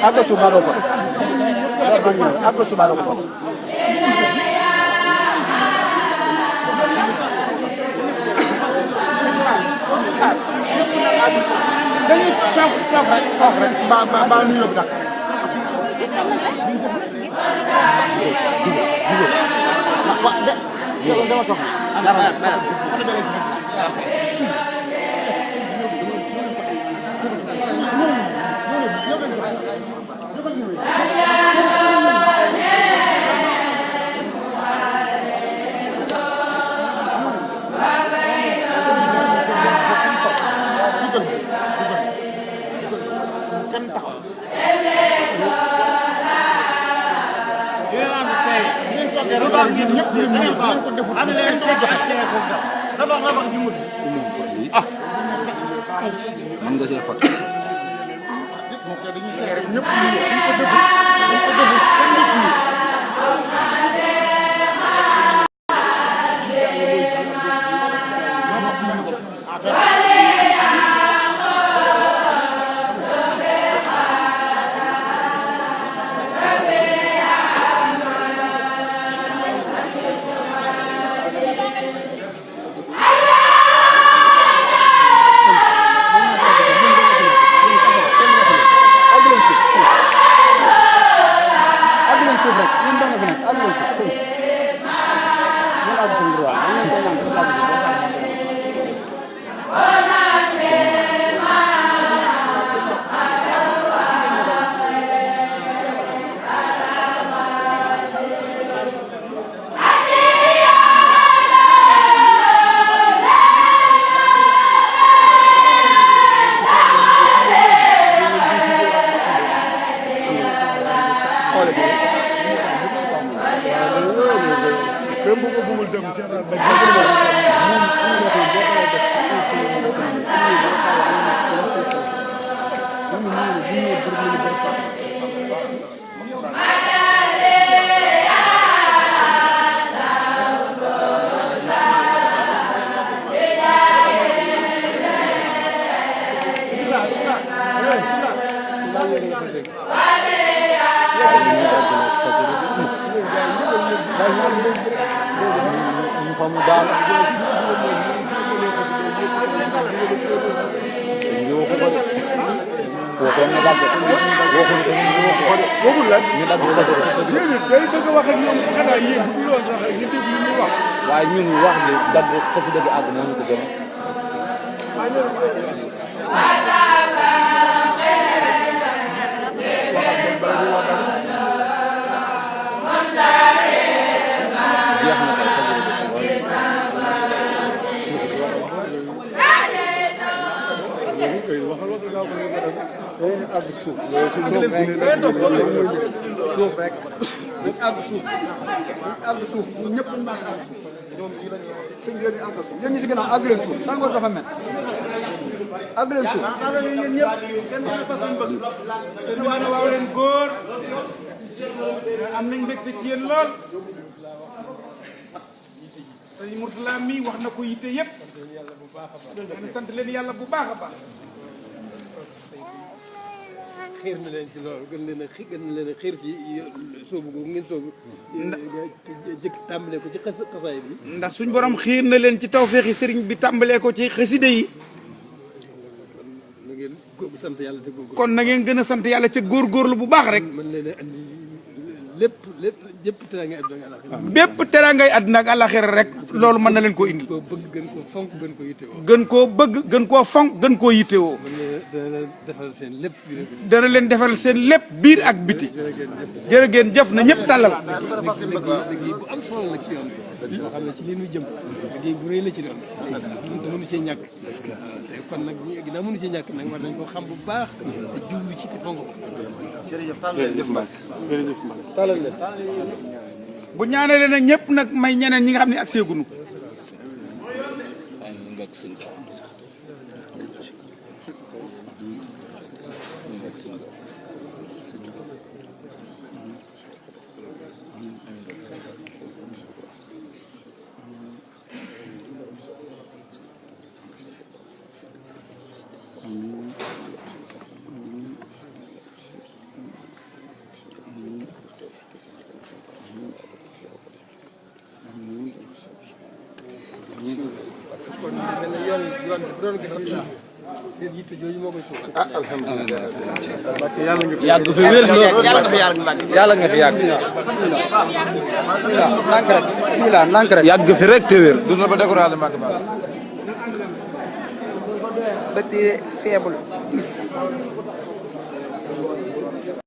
Aku subhanahu wa aku subhanahu wa dañuy toog rek ba ñu yóbbu nag wa de dama toog man nga see fot waaye ñun wax li dagg xasida bi àgg nañu ko gën suuf rek dañ àgg suuf ñun ñëpp dañ baax àgg suuf ñoom yi lañ suñ yéen ñu àgg suuf yéen ñi si ginnaaw àgg leen suuf tàngoor dafa mel àgg leen suuf yéen ñëpp kenn fas ñu bëgg sëñ waa ne waaw leen góor am nañ mbégte ci yéen lool sëñ Mourtala mi wax na ko yitte yëpp sant leen yàlla bu baax a baax xiir na leen ci loolu gën leen a xiir ci soobu googu ngeen soobu jëkk tàmbalee ko ci xasaay bi ndax suñ borom xiir na leen ci tawfeexi sëriñ bi tàmbalee ko ci xasida yi na ngeen sant yàlla te góorgóorlu kon na ngeen gën a sant yàlla ca góorgóorlu bu baax rek mën leen a andi jëpp teraangay àdduna ak àllaxira. bépp teraangay àdduna ak àllaxira rek loolu mën na leen koo indi. koo bëgg gën koo fonk gën koo yittewoo. gën koo bëgg gën koo fonk gën koo yittewoo. dana leen defal seen lépp biir ak biti. dana leen defal seen lépp biir ak biti. jërë ngeen jëf na ñëpp tàllal. liggéey bu am solo la ci yoon bi. yoo xam ne ci lii nuy jëm liggéey bu rëy la ci yoon bi. te mënu cee ñàkk. te kon nag ginnaaw mënu cee ñàkk nag war nañ ko xam bu baax te jublu ci te fonk ko. bu ñaanalee nag ñëpp nag may ñeneen ñi nga xam ne ak seegunu. kon mel na yoon bi bu doon gis seen yitte jooju moo koy suuf. alhamdulilah. yàgg fi wér lool yàlla nga fi yàgg. bisimilah nank rek. yàgg fi rek te wér. du na ba découragé Mbacke Ba. bët yi faible 10